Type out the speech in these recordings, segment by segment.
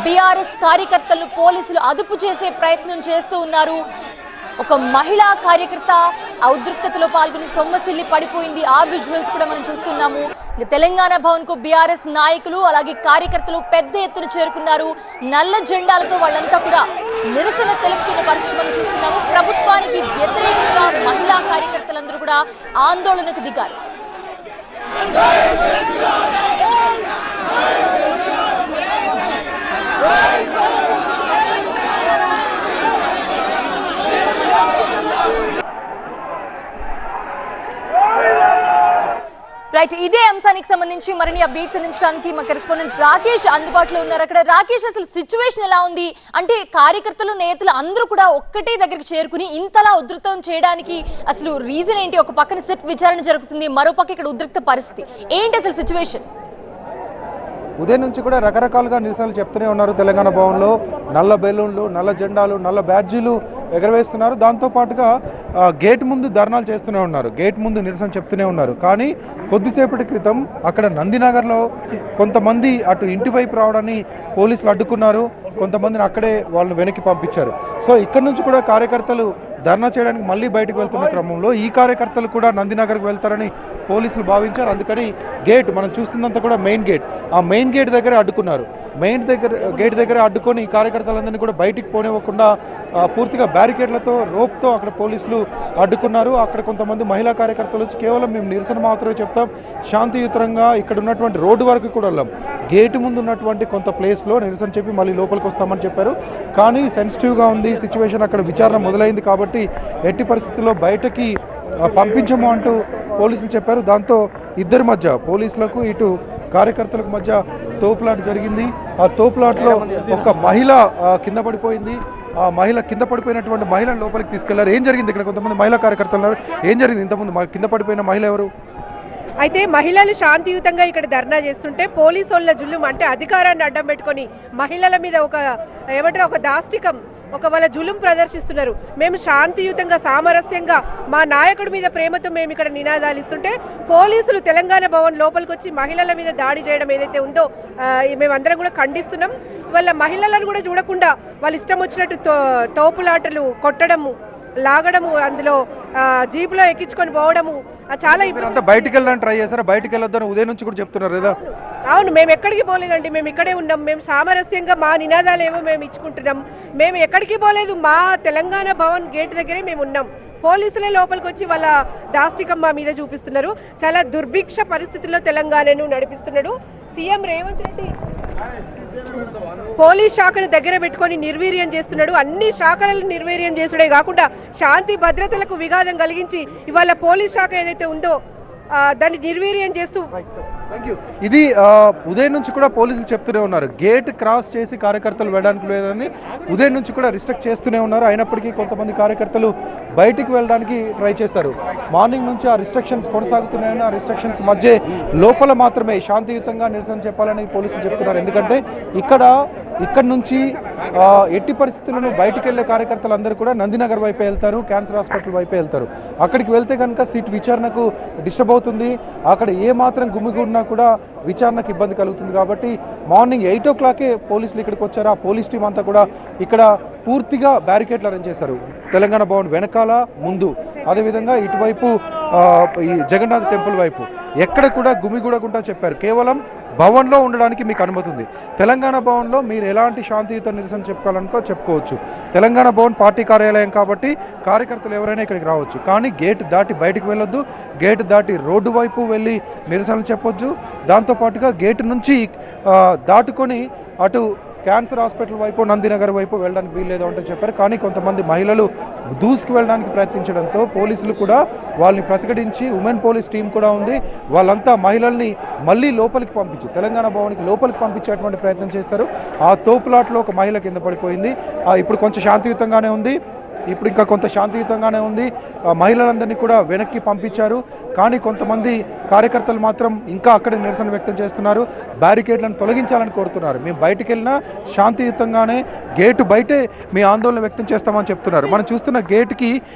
BRS కార్యకర్తలను పోలీసులు అదుపు చేసే ప్రయత్నం చేస్తూ ఉన్నారు. ఒక మహిళా కార్యకర్త ఆ ఉద్రిక్తతలో పాల్గొని సొమ్మసిల్లి పడిపోయింది. ఆ విజువల్స్ కూడా మనం చూస్తున్నాము. తెలంగాణ భవన్ కు బీఆర్ఎస్ నాయకులు అలాగే కార్యకర్తలు పెద్ద ఎత్తున చేరుకున్నారు. నల్ల జెండాలతో వాళ్ళంతా కూడా నిరసన తెలుపుతున్న పరిస్థితి మనం చూస్తున్నాము. ప్రభుత్వానికి వ్యతిరేకంగా మహిళా కార్యకర్తలందరూ కూడా ఆందోళనకు దిగారు. రైట్, ఇదే అంశానికి సంబంధించి మరిన్ని అప్డేట్స్ అందించడానికి మా కరెస్పాండెంట్ రాకేష్ అందుబాటులో ఉన్నారు. అక్కడ రాకేష్, అసలు సిచ్యువేషన్ ఎలా ఉంది? అంటే కార్యకర్తలు నేతలు అందరూ కూడా ఒక్కటే దగ్గరికి చేరుకుని ఇంతలా ఉధృతం చేయడానికి అసలు రీజన్ ఏంటి? ఒక పక్కన సిట్ విచారణ జరుగుతుంది, మరో పక్క ఇక్కడ ఉద్రిక్త పరిస్థితి ఏంటి అసలు సిచ్యువేషన్? ఉదయం నుంచి కూడా రకరకాలుగా నిరసనలు చెప్తూనే ఉన్నారు. తెలంగాణ భవన్లో నల్ల బెలూన్లు, నల్ల జెండాలు, నల్ల బ్యాడ్జీలు ఎగరవేస్తున్నారు. దాంతోపాటుగా గేట్ ముందు ధర్నాలు చేస్తూనే ఉన్నారు, గేట్ ముందు నిరసన చెప్తూనే ఉన్నారు. కానీ కొద్దిసేపటి క్రితం అక్కడ నందినగర్లో కొంతమంది అటు ఇంటి వైపు రావడాన్ని పోలీసులు అడ్డుకున్నారు. కొంతమందిని అక్కడే వాళ్ళని వెనక్కి పంపించారు. సో ఇక్కడ నుంచి కూడా కార్యకర్తలు ధర్నా చేయడానికి మళ్ళీ బయటకు వెళ్తున్న క్రమంలో ఈ కార్యకర్తలు కూడా నందినగర్కి వెళ్తారని పోలీసులు భావించారు. అందుకని గేట్ మనం చూస్తున్నంత కూడా మెయిన్ గేట్, ఆ మెయిన్ గేట్ దగ్గర అడ్డుకున్నారు. గేట్ దగ్గర అడ్డుకొని ఈ కార్యకర్తలందరినీ కూడా బయటికి పోనివ్వకుండా పూర్తిగా బ్యారికేడ్లతో, రోప్తో అక్కడ పోలీసులు అడ్డుకున్నారు. అక్కడ కొంతమంది మహిళా కార్యకర్తలు వచ్చి కేవలం మేము నిరసన మాత్రమే చెప్తాం, శాంతియుతంగా ఇక్కడ ఉన్నటువంటి రోడ్డు వరకు కూడా వెళ్ళాం, గేటు ముందు ఉన్నటువంటి కొంత ప్లేస్లో నిరసన చెప్పి మళ్ళీ లోపలికి వస్తామని చెప్పారు. కానీ సెన్సిటివ్గా ఉంది సిచ్యువేషన్, అక్కడ విచారణ మొదలైంది కాబట్టి ఎట్టి పరిస్థితుల్లో బయటకి పంపించము అంటూ పోలీసులు చెప్పారు. దాంతో ఇద్దరి మధ్య, పోలీసులకు ఇటు కార్యకర్తలకు మధ్య తోపులాట జరిగింది. ఆ తోపులాటలో ఒక మహిళ కింద పడిపోయింది. ఆ మహిళ కింద పడిపోయినటువంటి మహిళను లోపలికి తీసుకెళ్లారు. ఏం జరిగింది? ఇక్కడ కొంతమంది మహిళా కార్యకర్తలు ఉన్నారు. ఏం జరిగింది? ఇంతకుముందు కింద పడిపోయిన మహిళ ఎవరు? అయితే మహిళలు శాంతియుతంగా ఇక్కడ ధర్నా చేస్తుంటే పోలీసు వాళ్ళ జుల్లుం, అంటే అధికారాన్ని అడ్డం పెట్టుకొని మహిళల మీద ఒక దాష్టికం, వాళ్ళ జులుం ప్రదర్శిస్తున్నారు. మేము శాంతియుతంగా, సామరస్యంగా మా నాయకుడి మీద ప్రేమతో మేము ఇక్కడ నినాదాలు ఇస్తుంటే పోలీసులు తెలంగాణ భవన్ లోపలికి వచ్చి మహిళల మీద దాడి చేయడం ఏదైతే ఉందో మేమందరం కూడా ఖండిస్తున్నాం. వాళ్ళ మహిళలను కూడా చూడకుండా వాళ్ళ ఇష్టం వచ్చినట్టు తోపులాటలు, కొట్టడము, లాగడము, అందులో జీపులో ఎక్కించుకొని పోవడము చాలా ఇబ్బంది. బయటికి వెళ్ళడానికి ట్రై చేస్తారా? బయటికి వెళ్ళొద్దని ఉదయం నుంచి కూడా చెప్తున్నారు కదా? అవును, మేము ఎక్కడికి పోలేదండి, మేము ఇక్కడే ఉన్నాం. మేము సామరస్యంగా మా నినాదాలు ఏమో మేము ఇచ్చుకుంటున్నాం. మేము ఎక్కడికి పోలేదు, మా తెలంగాణ భవన్ గేట్ దగ్గరే మేము ఉన్నాం. పోలీసులే లోపలికి వచ్చి వాళ్ళ దాష్టికం మా మీద చూపిస్తున్నారు. చాలా దుర్భిక్ష పరిస్థితుల్లో తెలంగాణను నడిపిస్తున్నాడు సీఎం రేవంత్ రెడ్డి. పోలీస్ శాఖను దగ్గర పెట్టుకొని నిర్వీర్యం చేస్తున్నాడు. అన్ని శాఖలను నిర్వీర్యం చేసుడే కాకుండా శాంతి భద్రతలకు విఘాతం కలిగించి ఇవాళ పోలీస్ శాఖ ఏదైతే ఉందో దాన్ని నిర్వీర్యం చేస్తూ. ఇది ఉదయం నుంచి కూడా పోలీసులు చెప్తూనే ఉన్నారు, గేట్ క్రాస్ చేసి కార్యకర్తలు వెళ్ళడానికి లేదని ఉదయం నుంచి కూడా రిస్ట్రిక్ట్ చేస్తూనే ఉన్నారు. అయినప్పటికీ కొంతమంది కార్యకర్తలు బయటికి వెళ్ళడానికి ట్రై చేశారు. మార్నింగ్ నుంచి ఆ రిస్ట్రిక్షన్స్ కొనసాగుతున్నాయని, ఆ రిస్ట్రిక్షన్స్ మధ్య లోపల మాత్రమే శాంతియుతంగా నిరసన చెప్పాలని పోలీసులు చెప్తున్నారు. ఎందుకంటే ఇక్కడ నుంచి ఎట్టి పరిస్థితులను బయటికి వెళ్లే కార్యకర్తలందరూ కూడా నందినగర్ వైపే వెళ్తారు, క్యాన్సర్ హాస్పిటల్ వైపే వెళ్తారు. అక్కడికి వెళ్తే కనుక సీట్ విచారణకు డిస్టర్బ్ అవుతుంది. అక్కడ ఏ మాత్రం గుమిగూడినా కూడా విచారణకు ఇబ్బంది కలుగుతుంది. కాబట్టి మార్నింగ్ 8 o'clock పోలీసులు ఇక్కడికి వచ్చారు. ఆ పోలీస్ టీం అంతా కూడా ఇక్కడ పూర్తిగా బ్యారికేడ్లు అరేంజ్ చేశారు. తెలంగాణ భవన్ వెనకాల, ముందు, అదేవిధంగా ఇటువైపు ఈ జగన్నాథ్ టెంపుల్ వైపు ఎక్కడ కూడా గుమిగూడకుండా చెప్పారు. కేవలం భవన్లో ఉండడానికి మీకు అనుమతి ఉంది. తెలంగాణ భవన్లో మీరు ఎలాంటి శాంతియుత నిరసన చెప్పుకోవచ్చు. తెలంగాణ భవన్ పార్టీ కార్యాలయం కాబట్టి కార్యకర్తలు ఎవరైనా ఇక్కడికి రావచ్చు. కానీ గేట్ దాటి బయటకు వెళ్ళొద్దు, గేట్ దాటి రోడ్డు వైపు వెళ్ళి నిరసనలు చెప్పొచ్చు. దాంతోపాటుగా గేటు నుంచి దాటుకొని అటు క్యాన్సర్ హాస్పిటల్ వైపు, నందినగర్ వైపు వెళ్ళడానికి వీల్లేదు అంటే చెప్పారు. కానీ కొంతమంది మహిళలు దూసుకు వెళ్ళడానికి ప్రయత్నించడంతో పోలీసులు కూడా వాళ్ళని ప్రతిఘటించి, ఉమెన్ పోలీస్ టీం కూడా ఉంది, వాళ్ళంతా మహిళల్ని మళ్ళీ లోపలికి పంపించి తెలంగాణ భవన్కి లోపలికి పంపించేటువంటి ప్రయత్నం చేశారు. ఆ తోపులాట్లో ఒక మహిళ కింద పడిపోయింది. ఇప్పుడు కొంచెం శాంతియుతంగానే ఉంది. ఇప్పుడు ఇంకా కొంత శాంతియుతంగానే ఉంది. మహిళలందరినీ కూడా వెనక్కి పంపించారు. కానీ కొంతమంది కార్యకర్తలు మాత్రం ఇంకా అక్కడే నిరసన వ్యక్తం చేస్తున్నారు, బ్యారికేడ్లను తొలగించాలని కోరుతున్నారు. మేము బయటికి వెళ్ళినా శాంతియుతంగానే గేటు బయటే మీ ఆందోళన వ్యక్తం చేస్తామని చెప్తున్నారు. మనం చూస్తున్న గేటుకి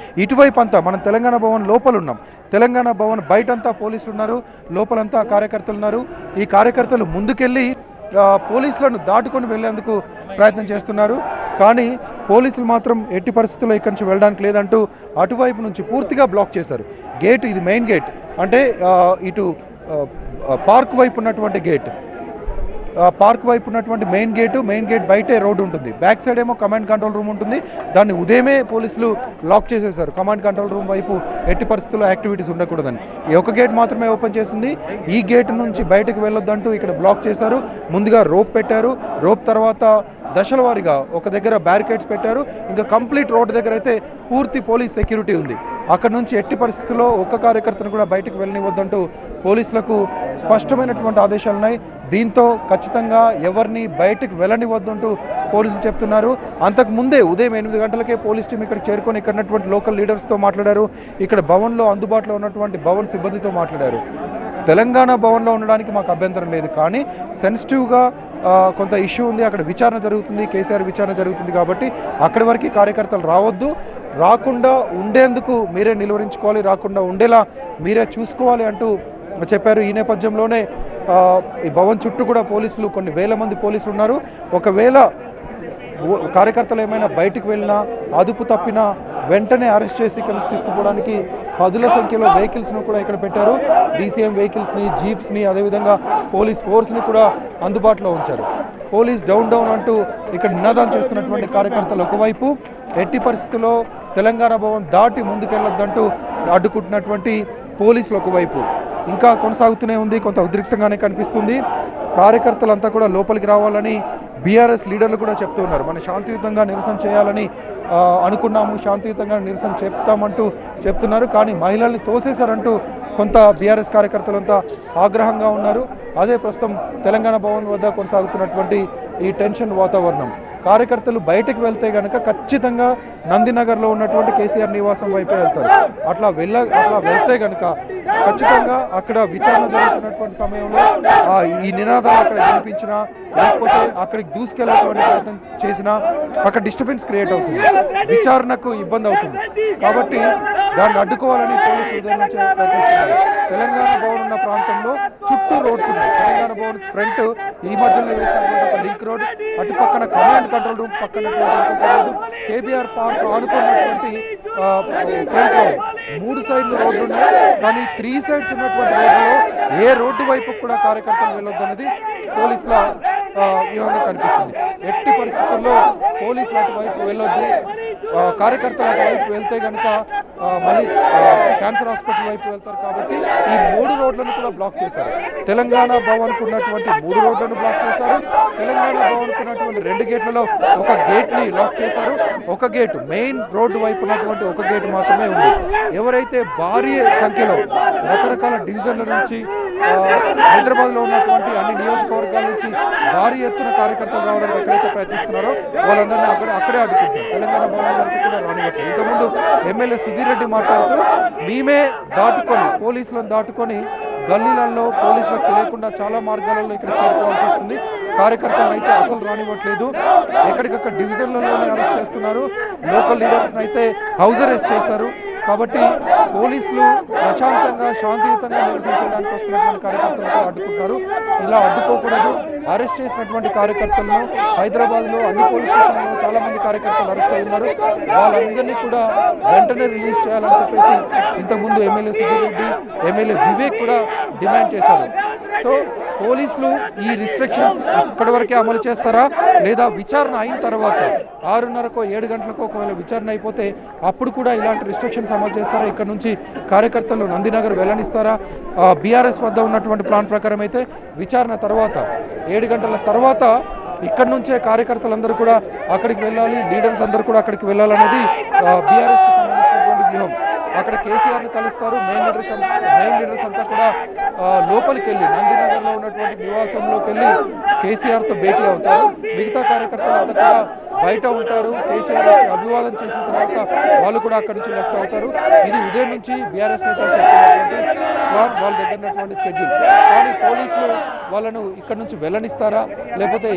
ఇటువైపు అంతా మనం తెలంగాణ భవన్ లోపల ఉన్నాం. తెలంగాణ భవన్ బయటంతా పోలీసులు ఉన్నారు, లోపలంతా కార్యకర్తలు ఉన్నారు. ఈ కార్యకర్తలు ముందుకెళ్ళి పోలీసులను దాటుకొని వెళ్లేందుకు ప్రయత్నం చేస్తున్నారు. కానీ పోలీసులు మాత్రం ఎట్టి పరిస్థితుల్లో ఇక్కడి నుంచి వెళ్ళడానికి లేదంటూ అటువైపు నుంచి పూర్తిగా బ్లాక్ చేశారు. గేట్ ఇది మెయిన్ గేట్, అంటే ఇటు పార్క్ వైపు ఉన్నటువంటి గేట్, పార్క్ వైపు ఉన్నటువంటి మెయిన్ గేట్ బయటే రోడ్డు ఉంటుంది. బ్యాక్ సైడ్ ఏమో కమాండ్ కంట్రోల్ రూమ్ ఉంటుంది. దాన్ని ఉదయమే పోలీసులు లాక్ చేసేశారు. కమాండ్ కంట్రోల్ రూమ్ వైపు ఎట్టి పరిస్థితుల్లో యాక్టివిటీస్ ఉండకూడదని. ఈ ఒక గేట్ మాత్రమే ఓపెన్ చేసింది. ఈ గేట్ నుంచి బయటకు వెళ్ళొద్దంటూ ఇక్కడ బ్లాక్ చేశారు. ముందుగా రోప్ పెట్టారు. రోప్ తర్వాత దశల వారీగా ఒక దగ్గర బ్యారికేడ్స్ పెట్టారు. ఇంకా కంప్లీట్ రోడ్డు దగ్గర అయితే పూర్తి పోలీస్ సెక్యూరిటీ ఉంది. అక్కడ నుంచి ఎట్టి పరిస్థితుల్లో ఒక్క కార్యకర్తను కూడా బయటకు వెళ్ళనివద్దంటూ పోలీసులకు స్పష్టమైనటువంటి ఆదేశాలు ఉన్నాయి. దీంతో ఖచ్చితంగా ఎవరిని బయటకు వెళ్ళనివద్దంటూ పోలీసులు చెప్తున్నారు. అంతకు ముందే ఉదయం 8 గంటలకే పోలీస్ టీం ఇక్కడ చేరుకొని ఇక్కడ ఉన్నటువంటి లోకల్ లీడర్స్తో మాట్లాడారు. ఇక్కడ భవన్లో అందుబాటులో ఉన్నటువంటి భవన్ సిబ్బందితో మాట్లాడారు. తెలంగాణ భవన్లో ఉండడానికి మాకు అభ్యంతరం లేదు, కానీ సెన్సిటివ్గా కొంత ఇష్యూ ఉంది, అక్కడ విచారణ జరుగుతుంది, కేసీఆర్ విచారణ జరుగుతుంది కాబట్టి అక్కడి వరకు కార్యకర్తలు రావద్దు, రాకుండా ఉండేందుకు మీరే నిలువరించుకోవాలి, రాకుండా ఉండేలా మీరే చూసుకోవాలి అంటూ చెప్పారు. ఈ నేపథ్యంలోనే ఈ భవన్ చుట్టూ కూడా పోలీసులు, కొన్ని వేల మంది పోలీసులు ఉన్నారు. ఒకవేళ కార్యకర్తలు ఏమైనా బయటకు వెళ్ళినా, అదుపు తప్పినా వెంటనే అరెస్ట్ చేసి ఇక్కడ తీసుకుపోవడానికి 10ల సంఖ్యలో వెహికల్స్ను కూడా ఇక్కడ పెట్టారు. డీసీఎం వెహికల్స్ని, జీప్స్ని, అదేవిధంగా పోలీస్ ఫోర్స్ని కూడా అందుబాటులో ఉంచారు. పోలీస్ డౌన్ అంటూ ఇక్కడ నినాదాలు చేస్తున్నటువంటి కార్యకర్తలు ఒకవైపు, ఎట్టి పరిస్థితుల్లో తెలంగాణ భవన్ దాటి ముందుకెళ్ళొద్దంటూ అడ్డుకుంటున్నటువంటి పోలీసులు ఒకవైపు. ఇంకా కొనసాగుతూనే ఉంది, కొంత ఉద్రిక్తంగానే కనిపిస్తుంది. కార్యకర్తలంతా కూడా లోపలికి రావాలని బీఆర్ఎస్ లీడర్లు కూడా చెప్తూ ఉన్నారు. మనం శాంతియుతంగా నిరసన చేయాలని అనుకున్నాము, శాంతియుతంగా నిరసన చెప్తామంటూ చెప్తున్నారు. కానీ మహిళల్ని తోసేశారంటూ కొంత బీఆర్ఎస్ కార్యకర్తలంతా ఆగ్రహంగా ఉన్నారు. అదే ప్రస్తుతం తెలంగాణ భవన్ వద్ద కొనసాగుతున్నటువంటి ఈ టెన్షన్ వాతావరణం. కార్యకర్తలు బయటకు వెళ్తే కనుక ఖచ్చితంగా నందినగర్లో ఉన్నటువంటి కేసీఆర్ నివాసం వైపే వెళ్తారు. అట్లా వెళ్తే కనుక ఖచ్చితంగా అక్కడ విచారణ జరుగుతున్నటువంటి సమయంలో ఈ నినాదాలు అక్కడ వినిపించినా, లేకపోతే అక్కడికి దూసుకెళ్ళేటువంటి ప్రయత్నం చేసినా అక్కడ డిస్టర్బెన్స్ క్రియేట్ అవుతుంది, విచారణకు ఇబ్బంది అవుతుంది. కాబట్టి దాన్ని అడ్డుకోవాలని పోలీసులు ఉదయం నుంచి ప్రయత్నిస్తున్నారు. తెలంగాణ భవన్ ఉన్న ప్రాంతంలో చుట్టూ రోడ్స్ ఉన్నాయి. తెలంగాణ భవన్ ఫ్రంట్ ఈ మధ్యలో వేసినటువంటి ఒక లింక్ రోడ్, అటు పక్కన కమాండ్ కంట్రోల్ రూమ్ పక్కన రోడ్డు, కేబీఆర్ పార్క్ ఆనుకున్నటువంటి ఫ్రంట్ రోడ్, 3 సైడ్లు రోడ్లు ఉన్నాయి. కానీ 3 సైడ్స్ ఉన్నటువంటి రోడ్లలో ఏ రోడ్డు వైపు కూడా కార్యకర్తలు వెళ్ళొద్దన్నది పోలీసుల వ్యూహంగా కనిపిస్తుంది. ఎట్టి పరిస్థితుల్లో పోలీసులు అటువైపు వెళ్ళొద్దు, కార్యకర్తలు అటువైపు వెళ్తే కనుక మళ్ళీ క్యాన్సర్ హాస్పిటల్ వైపు వెళ్తారు. కాబట్టి ఈ 3 రోడ్లను కూడా బ్లాక్ చేశారు. తెలంగాణ భవన్కు ఉన్నటువంటి 3 రోడ్లను బ్లాక్ చేశారు. తెలంగాణ భవన్కు ఉన్నటువంటి 2 గేట్లలో ఒక గేట్ని లాక్ చేశారు. ఒక గేటు మెయిన్ రోడ్డు వైపు ఉన్నటువంటి ఒక గేటు మాత్రమే ఉంది. ఎవరైతే భారీ సంఖ్యలో రకరకాల డివిజన్ల నుంచి, హైదరాబాద్లో ఉన్నటువంటి అన్ని నియోజకవర్గాల నుంచి భారీ ఎత్తున కార్యకర్తలు రావడానికి ఎక్కడైతే ప్రయత్నిస్తున్నారో వాళ్ళందరినీ అక్కడే అడ్డుకుంటారు. తెలంగాణ భవన్ వరకు కూడా రానివ్వట్లేదు. ఇంతకుముందు ఎమ్మెల్యే సుధీర్ రెడ్డి మాట్లాడుతూ మేమే దాటుకొని, పోలీసులను దాటుకొని గల్లీలలో పోలీసులకు తెలియకుండా చాలా మార్గాలలో ఇక్కడ చేరుకోవాల్సి వస్తుంది. కార్యకర్తలను అయితే అసలు రానివ్వట్లేదు. ఎక్కడికక్కడ డివిజన్లలోనే అరెస్ట్ చేస్తున్నారు. లోకల్ లీడర్స్ని అయితే హౌస్ అరెస్ట్ చేశారు. కాబట్టి పోలీసులు ప్రశాంతంగా, శాంతియుతంగా నిరసన చేయడానికి వస్తున్నటువంటి కార్యకర్తలతో అడ్డుకుంటున్నారు. ఇలా అడ్డుకోకూడదు. అరెస్ట్ చేసినటువంటి కార్యకర్తలను హైదరాబాద్లో అన్ని పోలీస్ స్టేషన్లలో చాలా మంది కార్యకర్తలు అరెస్ట్ అయ్యున్నారు. వాళ్ళందరినీ కూడా వెంటనే రిలీజ్ చేయాలని చెప్పేసి ఇంతకుముందు ఎమ్మెల్యే సుధీర్ రెడ్డి, ఎమ్మెల్యే వివేక్ కూడా డిమాండ్ చేశారు. సో పోలీసులు ఈ రిస్ట్రిక్షన్స్ ఇప్పటి వరకే అమలు చేస్తారా, లేదా విచారణ అయిన తర్వాత 6:30కో 7 గంటలకో ఒకవేళ విచారణ అయిపోతే అప్పుడు కూడా ఇలాంటి రిస్ట్రిక్షన్స్ అమలు చేస్తారా? ఇక్కడ నుంచి కార్యకర్తలు నందినగర్ వెళ్ళనిస్తారా? బీఆర్ఎస్ వద్ద ఉన్నటువంటి ప్లాన్ ప్రకారం అయితే విచారణ తర్వాత 7 గంటల తర్వాత ఇక్కడ నుంచే కార్యకర్తలందరూ కూడా అక్కడికి వెళ్ళాలి, లీడర్స్ అందరూ కూడా అక్కడికి వెళ్ళాలనేది బీఆర్ఎస్కి సంబంధించినటువంటి వ్యూహం. అక్కడ కేసీఆర్ని కలుస్తారు. మెయిన్ లీడర్స్ అంతా కూడా లోపలికి వెళ్ళి నందినగర్లో ఉన్నటువంటి నివాసంలోకి వెళ్ళి కేసీఆర్తో భేటీ అవుతారు. మిగతా కార్యకర్తలంతా కూడా బయట ఉంటారు. కేసీఆర్ వచ్చి అభివాదం చేసిన తర్వాత వాళ్ళు కూడా అక్కడి నుంచి లెఫ్ట్ అవుతారు. ఇది ఉదయం నుంచి బీఆర్ఎస్ నేతలు చెప్తున్నటువంటి వాళ్ళ దగ్గర ఉన్నటువంటి స్కెడ్యూల్. కానీ పోలీసులు వాళ్ళను ఇక్కడ నుంచి వెళ్ళనిస్తారా, లేకపోతే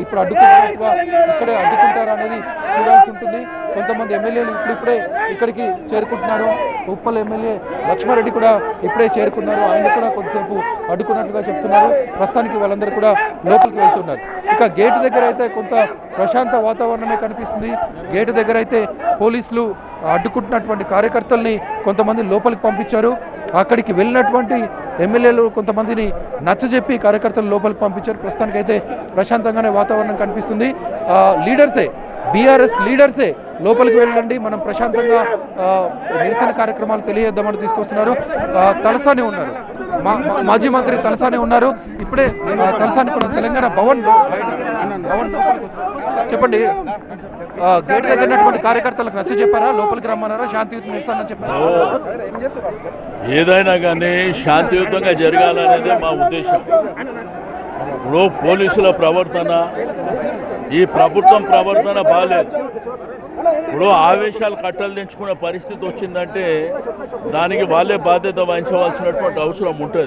ఇప్పుడు అడ్డుకుంటున్నట్టుగా ఇక్కడే అడ్డుకుంటారా అనేది చూడాల్సి ఉంటుంది. కొంతమంది ఎమ్మెల్యేలు ఇప్పుడిప్పుడే ఇక్కడికి చేరుకుంటున్నారు. ఉప్పల్ ఎమ్మెల్యే లక్ష్మారెడ్డి కూడా ఇప్పుడే చేరుకున్నారు. ఆయన కూడా కొంతసేపు అడ్డుకున్నట్లుగా చెప్తున్నారు. ప్రస్తుతానికి వాళ్ళందరూ కూడా లోపలికి వెళ్తున్నారు. ఇక గేటు దగ్గర అయితే కొంత ప్రశాంత వాతావరణమే కనిపిస్తుంది. గేటు దగ్గర అయితే పోలీసులు అడ్డుకుంటున్నటువంటి కార్యకర్తల్ని కొంతమంది లోపలికి పంపించారు. అక్కడికి వెళ్ళినటువంటి ఎమ్మెల్యేలు కొంతమందిని నచ్చజెప్పి కార్యకర్తలు లోపలికి పంపించారు. ప్రస్తుతానికైతే ప్రశాంతంగానే వాతావరణం కనిపిస్తుంది. లీడర్సే, బీఆర్ఎస్ లీడర్సే లోపలికి వెళ్ళండి, మనం ప్రశాంతంగా నిరసన కార్యక్రమాలు తెలియజేద్దామని తీసుకొస్తున్నారు. తలసాని ఉన్నారు, మాజీ మంత్రి తలసాని ఉన్నారు. ఇప్పుడే తలసాని కూడా తెలంగాణ భవన్ చెప్పండి, గేట్ దగ్గర కార్యకర్తలకు నచ్చ చెప్పారా, లోపలికి రమ్మన్నారా, శాంతియుత నిరసన చెప్పారా? ఏదైనా కానీ శాంతియుతంగా జరగాలనేదే మా ఉద్దేశం. ఇప్పుడు పోలీసుల ప్రవర్తన, ఈ ప్రభుత్వం ప్రవర్తన బాగాలేదు. ఇప్పుడు ఆవేశాలు కట్టలు తెంచుకునే పరిస్థితి వచ్చిందంటే దానికి వాళ్ళే బాధ్యత వహించవలసినటువంటి అవసరం ఉంటుంది.